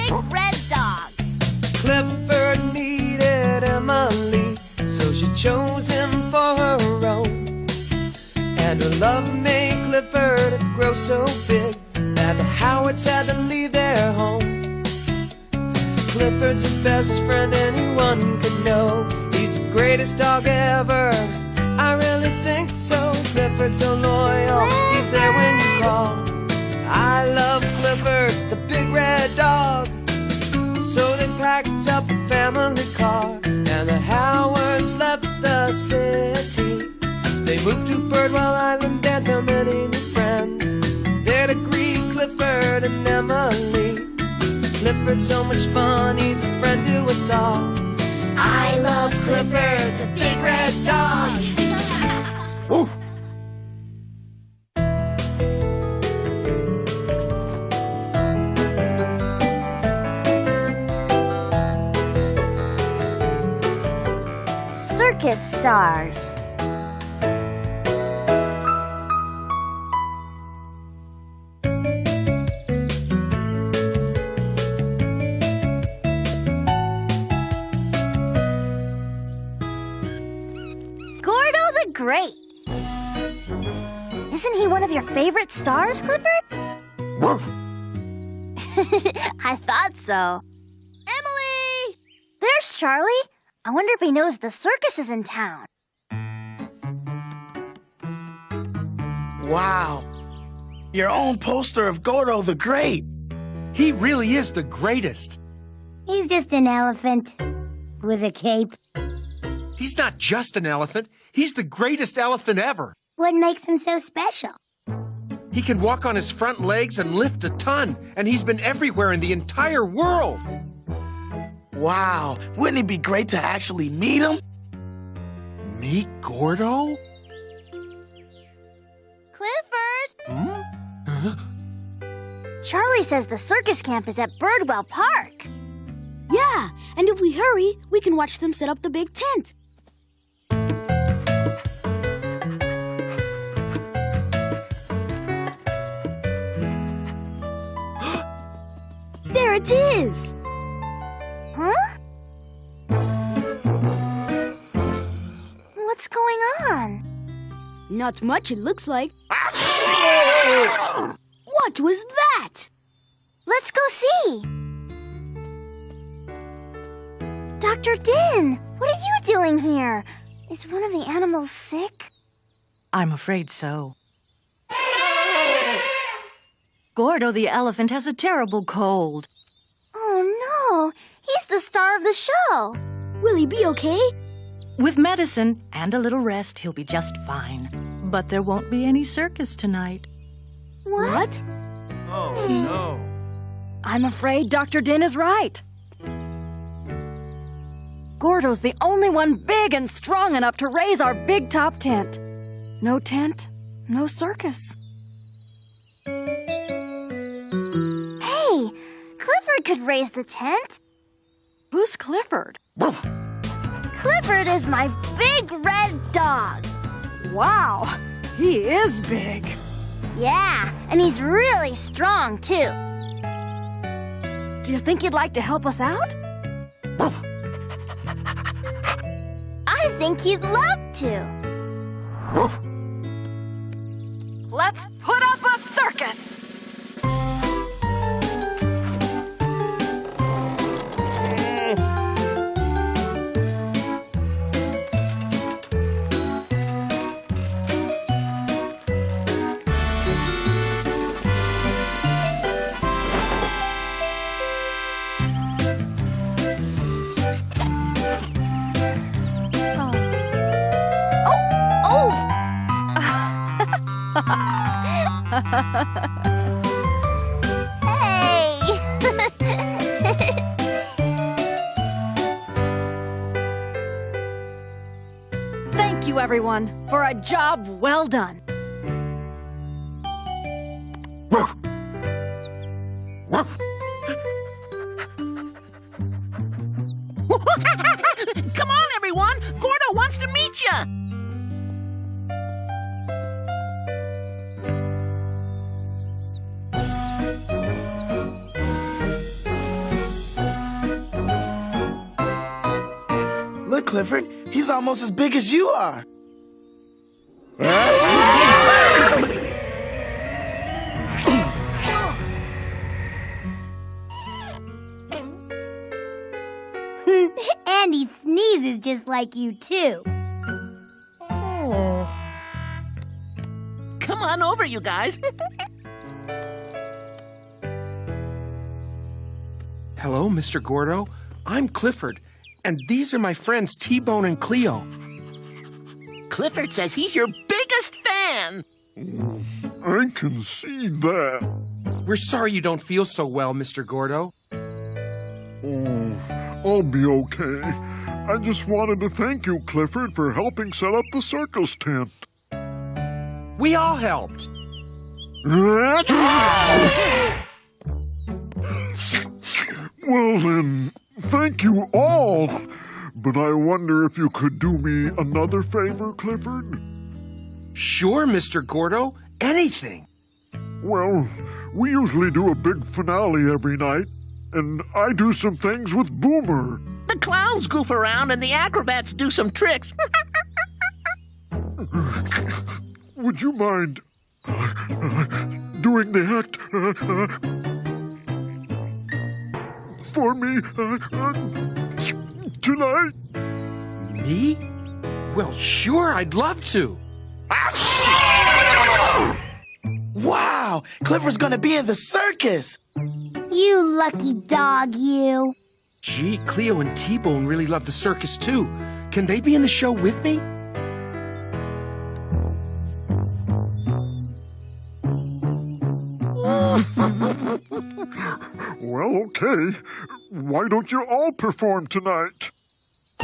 big red dog. Clifford needed Emily, so she chose him for her own. And her love made Clifford grow so big that the Howards had to leave their home. Clifford's the best friend anyone could know. He's the greatest dog ever, I really think so. Clifford's so loyal, he's there when you call. I love Clifford, the big red dog. So they packed up a family car, and the Howards left the city. They moved to Bridwell Island and there many new friends there to greet Clifford and Emily. Clifford's so much fun, he's a friend to us all. I love Clifford, the big red dog. Woo! Circus stars. Great. Isn't he one of your favorite stars, Clifford? Woof. I thought so. Emily! There's Charlie. I wonder if he knows the circus is in town. Wow. Your own poster of Gordo the Great. He really is the greatest. He's just an elephant with a cape. He's not just an elephant. He's the greatest elephant ever. What makes him so special? He can walk on his front legs and lift a ton, and he's been everywhere in the entire world. Wow. Wouldn't it be great to actually meet him? Meet Gordo? Clifford! Hmm? Huh? Charlie says the circus camp is at Bridwell Park. Yeah, and if we hurry, we can watch them set up the big tent. There it is! Huh? What's going on? Not much, it looks like. What was that? Let's go see. Dr. Din, what are you doing here? Is one of the animals sick? I'm afraid so. Gordo the elephant has a terrible cold. Oh, no. He's the star of the show. Will he be okay? With medicine and a little rest, he'll be just fine. But there won't be any circus tonight. What? Oh, no. I'm afraid Dr. Din is right. Gordo's the only one big and strong enough to raise our big top tent. No tent, no circus. Hey, Clifford could raise the tent. Who's Clifford? Clifford is my big red dog. Wow, he is big. Yeah, and he's really strong, too. Do you think you'd like to help us out? I think he'd love to. Let's put up a circus. Hey! Thank you, everyone, for a job well done. Come on, everyone! Gordo wants to meet you! Clifford. He's almost as big as you are. And he sneezes just like you, too. Come on over, you guys. Hello, Mr. Gordo. I'm Clifford, and these are my friends T-Bone and Cleo. Clifford says he's your biggest fan. I can see that. We're sorry you don't feel so well, Mr. Gordo. Oh, I'll be okay. I just wanted to thank you, Clifford, for helping set up the circus tent. We all helped. Well then, thank you all. But I wonder if you could do me another favor, Clifford? Sure, Mr. Gordo. Anything. Well, we usually do a big finale every night, and I do some things with Boomer. The clowns goof around and the acrobats do some tricks. Would you mind doing the act for me tonight? Me? Well, sure, I'd love to. Wow, Clifford's gonna be in the circus. You lucky dog, you. Gee, Cleo and T-Bone really love the circus, too. Can they be in the show with me? Well, okay. Why don't you all perform tonight?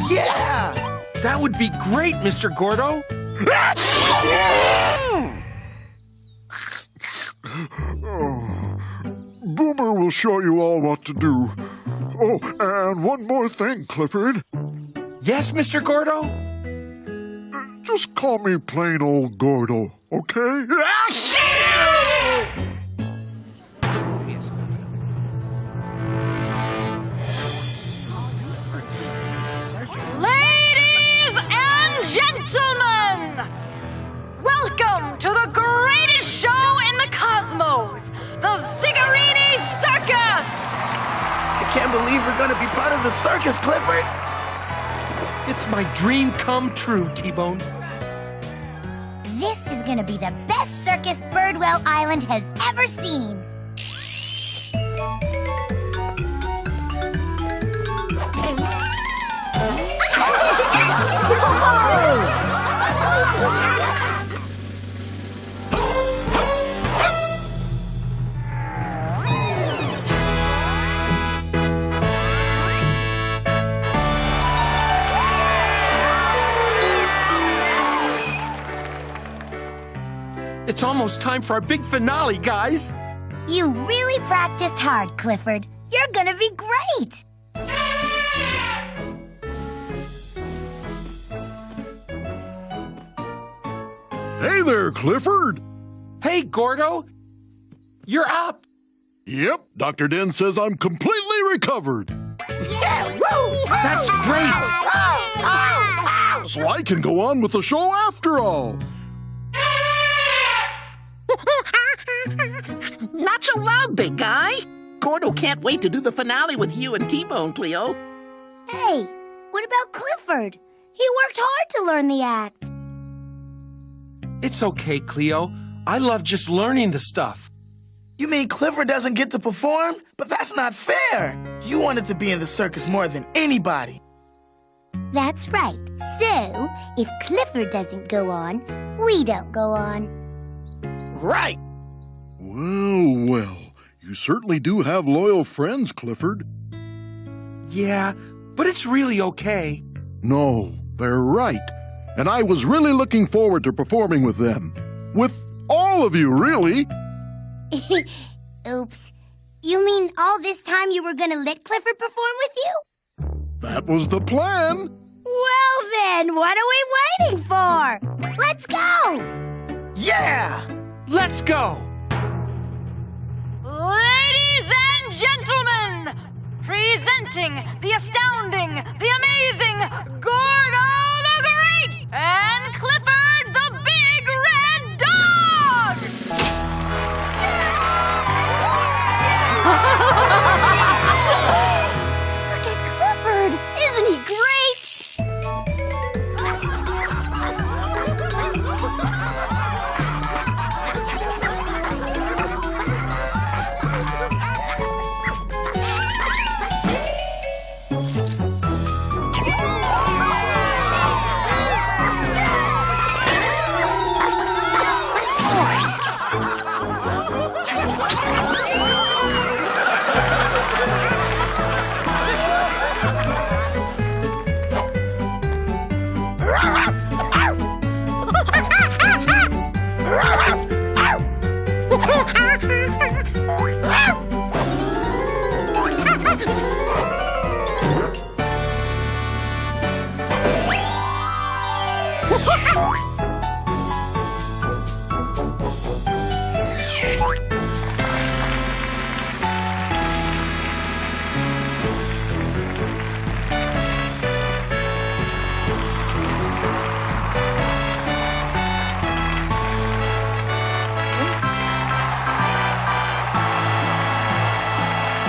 Yeah! That would be great, Mr. Gordo. Oh, Boomer will show you all what to do. Oh, and one more thing, Clifford. Yes, Mr. Gordo? Just call me plain old Gordo, okay? Ladies and gentlemen, welcome to the greatest show in the cosmos, the Ziggurini Circus! I can't believe we're gonna be part of the circus, Clifford. It's my dream come true, T-Bone. This is gonna be the best circus Bridwell Island has ever seen. It's almost time for our big finale, guys. You really practiced hard, Clifford. You're gonna be great. Hey there, Clifford. Hey, Gordo. You're up. Yep, Dr. Den says I'm completely recovered. Yeah, woo! That's great. So I can go on with the show after all. Not so loud, big guy. Gordo can't wait to do the finale with you and T-Bone, Cleo. Hey, what about Clifford? He worked hard to learn the act. It's okay, Cleo. I love just learning the stuff. You mean Clifford doesn't get to perform? But that's not fair. You wanted to be in the circus more than anybody. That's right. So, if Clifford doesn't go on, we don't go on. Right. Well, well, you certainly do have loyal friends, Clifford. Yeah, but it's really okay. No, they're right. And I was really looking forward to performing with them. With all of you, really. Oops. You mean all this time you were gonna let Clifford perform with you? That was the plan. Well then, what are we waiting for? Let's go! Yeah! Let's go. Ladies and gentlemen, present Presenting the astounding, the amazing Gordo the Great and Clifford the Big Red Dog! Look at Clifford! Isn't he great?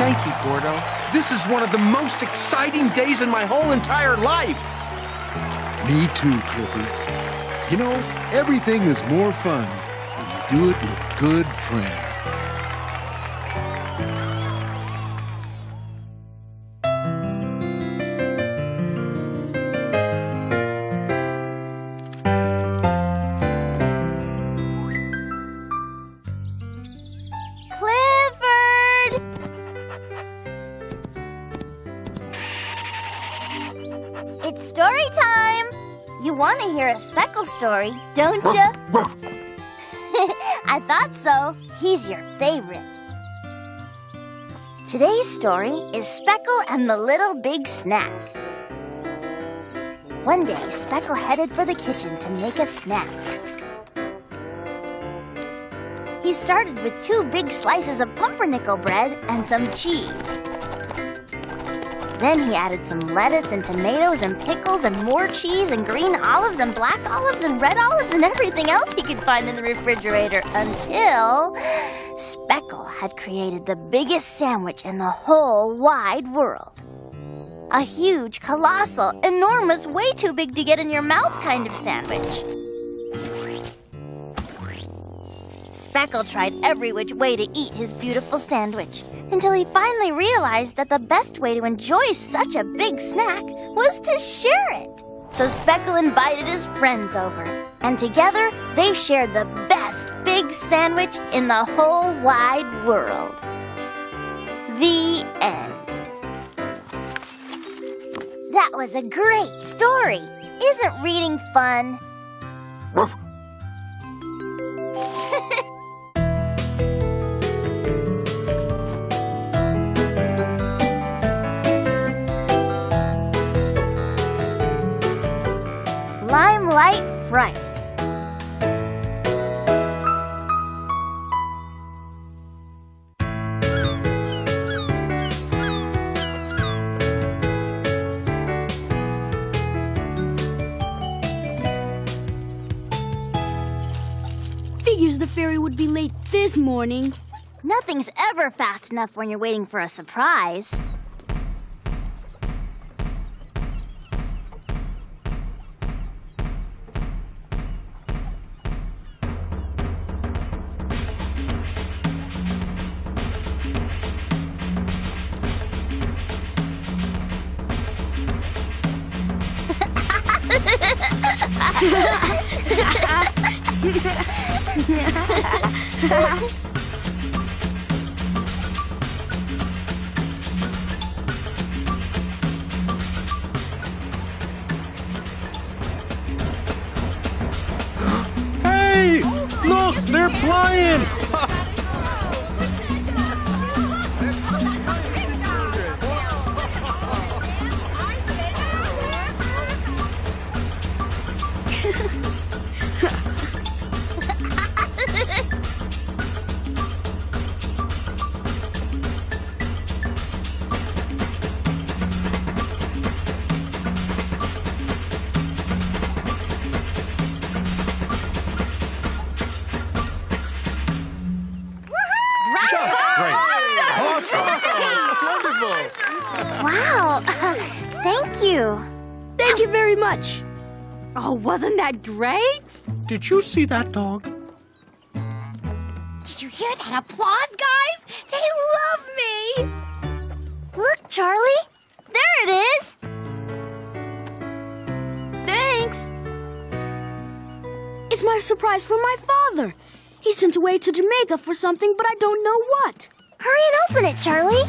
Thank you, Gordo. This is one of the most exciting days in my whole entire life. Me too, Clifford. You know, everything is more fun when you do it with good friends. Clifford! It's story time! You want to hear a Speckle story, don't you? I thought so. He's your favorite. Today's story is Speckle and the Little Big Snack. One day, Speckle headed for the kitchen to make a snack. He started with 2 big slices of pumpernickel bread and some cheese. Then he added some lettuce and tomatoes and pickles and more cheese and green olives and black olives and red olives and everything else he could find in the refrigerator until Speckle had created the biggest sandwich in the whole wide world. A huge, colossal, enormous, way too big to get in your mouth kind of sandwich. Speckle tried every which way to eat his beautiful sandwich until he finally realized that the best way to enjoy such a big snack was to share it. So Speckle invited his friends over, and together they shared the best big sandwich in the whole wide world. The end. That was a great story. Isn't reading fun? Limelight Fright. Figures the ferry would be late this morning. Nothing's ever fast enough when you're waiting for a surprise. Hey! Look, they're flying! Just great. Awesome. Wonderful. Wow. Thank you. Thank you very much. Oh, wasn't that great? Did you see that dog? Did you hear that applause, guys? They love me. Look, Charlie. There it is. Thanks. It's my surprise from my father. He sent away to Jamaica for something, but I don't know what. Hurry and open it, Charlie.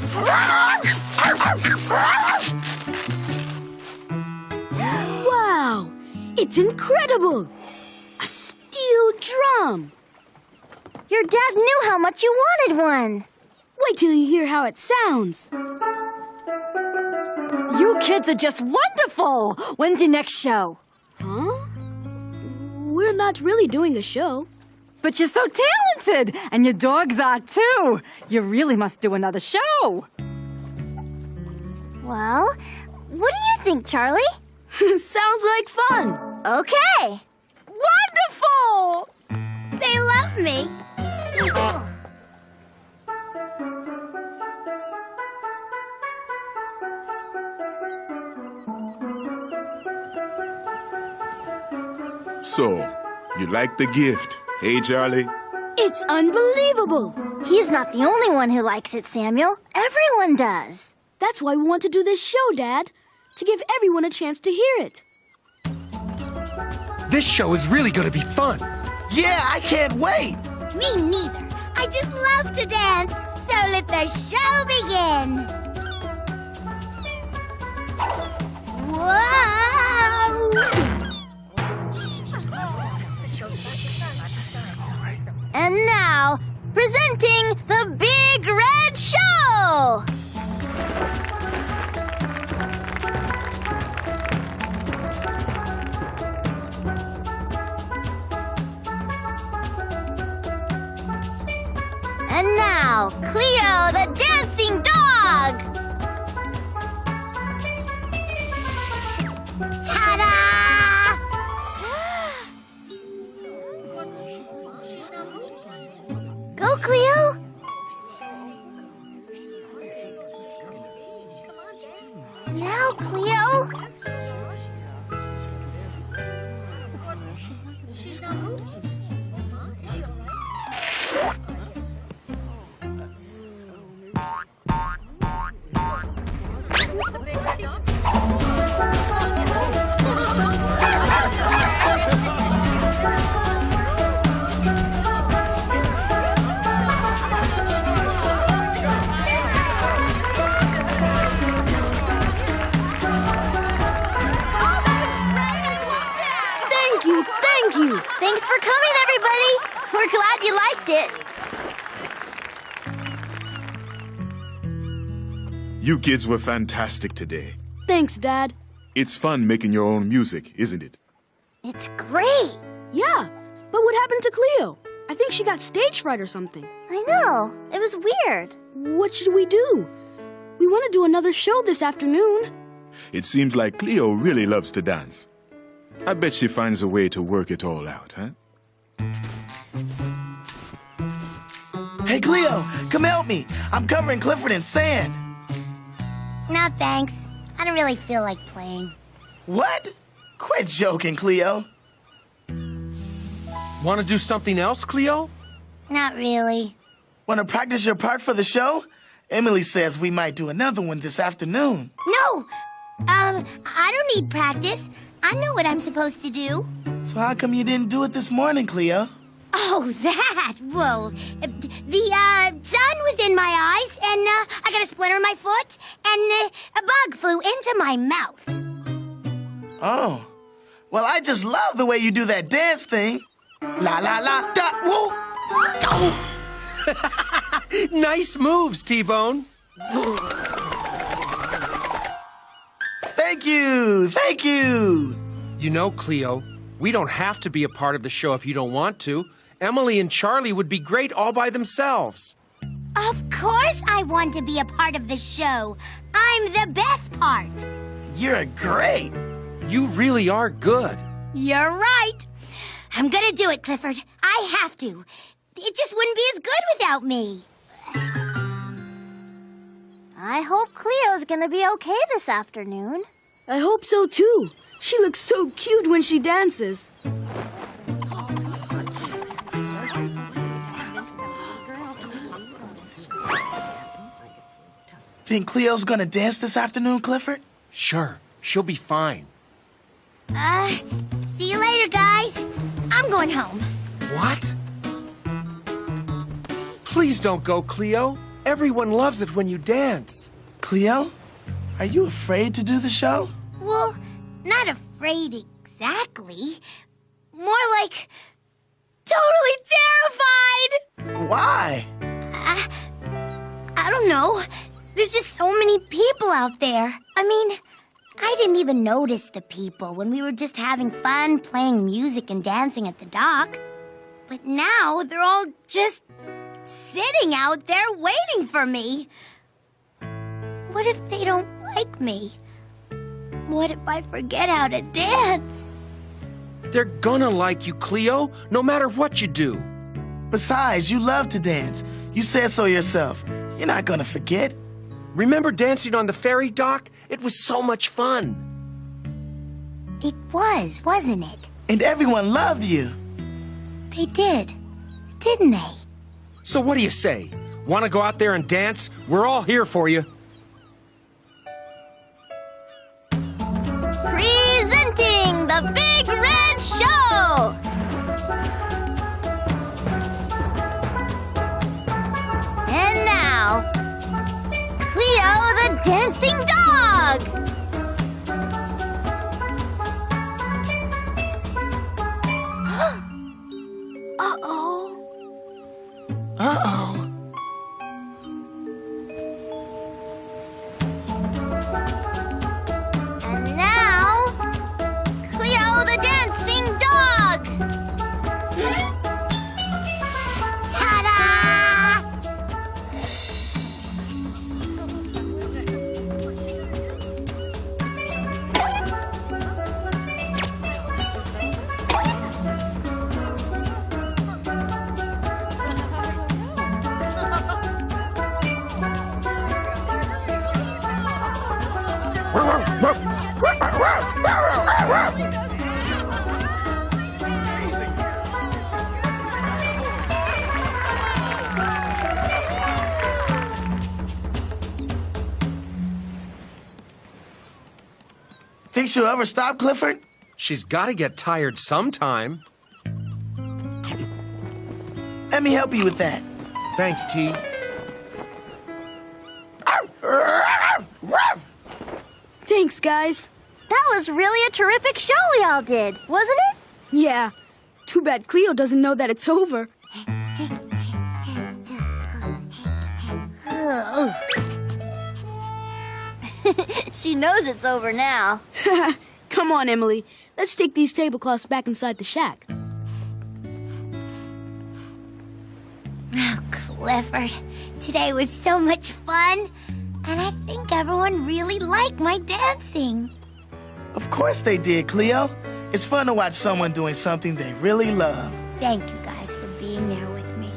Wow! It's incredible! A steel drum! Your dad knew how much you wanted one. Wait till you hear how it sounds. You kids are just wonderful. When's your next show? Huh? We're not really doing a show. But you're so talented, and your dogs are too. You really must do another show. Well, what do you think, Charlie? Sounds like fun. Okay. Wonderful! They love me. So, you like the gift, hey, Charlie? It's unbelievable. He's not the only one who likes it, Samuel. Everyone does. That's why we want to do this show, Dad. To give everyone a chance to hear it. This show is really going to be fun. Yeah, I can't wait. Me neither. I just love to dance. So let the show begin. Whoa! And now, presenting the Big Red Show! And now, Cleo the dancing dog! Ta-da! Go, Cleo! Now, Cleo! Thank you. Thanks for coming, everybody! We're glad you liked it. You kids were fantastic today. Thanks, Dad. It's fun making your own music, isn't it? It's great. Yeah, but what happened to Cleo? I think she got stage fright or something. I know. It was weird. What should we do? We want to do another show this afternoon. It seems like Cleo really loves to dance. I bet she finds a way to work it all out, huh? Hey, Cleo, come help me. I'm covering Clifford in sand. No, thanks. I don't really feel like playing. What? Quit joking, Cleo. Want to do something else, Cleo? Not really. Want to practice your part for the show? Emily says we might do another one this afternoon. No! I don't need practice. I know what I'm supposed to do. So how come you didn't do it this morning, Cleo? Oh, that? Well, the sun was in my eyes, and I got a splinter in my foot, and a bug flew into my mouth. Oh. Well, I just love the way you do that dance thing. La la la da woo. Oh. Nice moves, T-Bone. Thank you. Thank you. You know, Cleo, we don't have to be a part of the show if you don't want to. Emily and Charlie would be great all by themselves. Of course I want to be a part of the show. I'm the best part. You're great. You really are good. You're right. I'm gonna do it, Clifford. I have to. It just wouldn't be as good without me. I hope Cleo's gonna be okay this afternoon. I hope so too. She looks so cute when she dances. Think Cleo's gonna dance this afternoon, Clifford? Sure, she'll be fine. See you later, guys. I'm going home. What? Please don't go, Cleo. Everyone loves it when you dance. Cleo, are you afraid to do the show? Well, not afraid exactly. More like totally terrified. Why? I don't know. There's just so many people out there. I mean, I didn't even notice the people when we were just having fun playing music and dancing at the dock. But now they're all just sitting out there waiting for me. What if they don't like me? What if I forget how to dance? They're gonna like you, Cleo, no matter what you do. Besides, you love to dance. You said so yourself. You're not gonna forget. Remember dancing on the ferry dock? It was so much fun. It was, wasn't it? And everyone loved you. They did, didn't they? So what do you say? Want to go out there and dance? We're all here for you. Presenting the Big Red Show! And now, Cleo the Dancing Dog! Uh-oh. Uh-oh. And now, Cleo the Dancing Dog! Ta-da! Think she'll ever stop, Clifford? She's got to get tired sometime. Let me help you with that. Thanks, T. Thanks, guys. That was really a terrific show we all did, wasn't it? Yeah. Too bad Cleo doesn't know that it's over. She knows it's over now. Come on, Emily. Let's take these tablecloths back inside the shack. Oh, Clifford, today was so much fun. And I think everyone really liked my dancing. Of course they did, Cleo. It's fun to watch someone doing something they really love. Thank you guys for being there with me.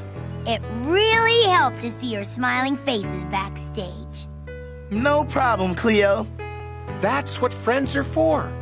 It really helped to see your smiling faces backstage. No problem, Cleo. That's what friends are for.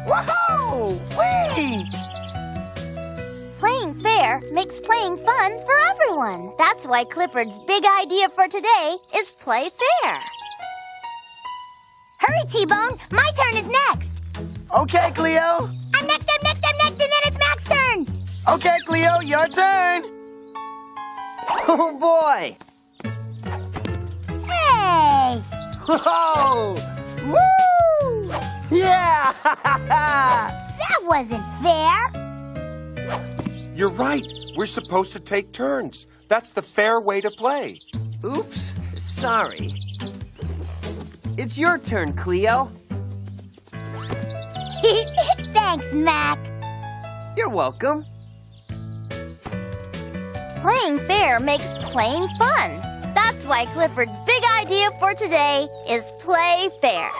Whoa! Wait! Playing fair makes playing fun for everyone. That's why Clifford's big idea for today is play fair. Hurry, T-Bone. My turn is next. Okay, Cleo. I'm next, and then it's Mac's turn. Okay, Cleo, your turn. Oh, boy. Hey! Whoa! Woo! Yeah! That wasn't fair. You're right. We're supposed to take turns. That's the fair way to play. Oops, sorry. It's your turn, Cleo. Thanks, Mac. You're welcome. Playing fair makes playing fun. That's why Clifford's big idea for today is play fair.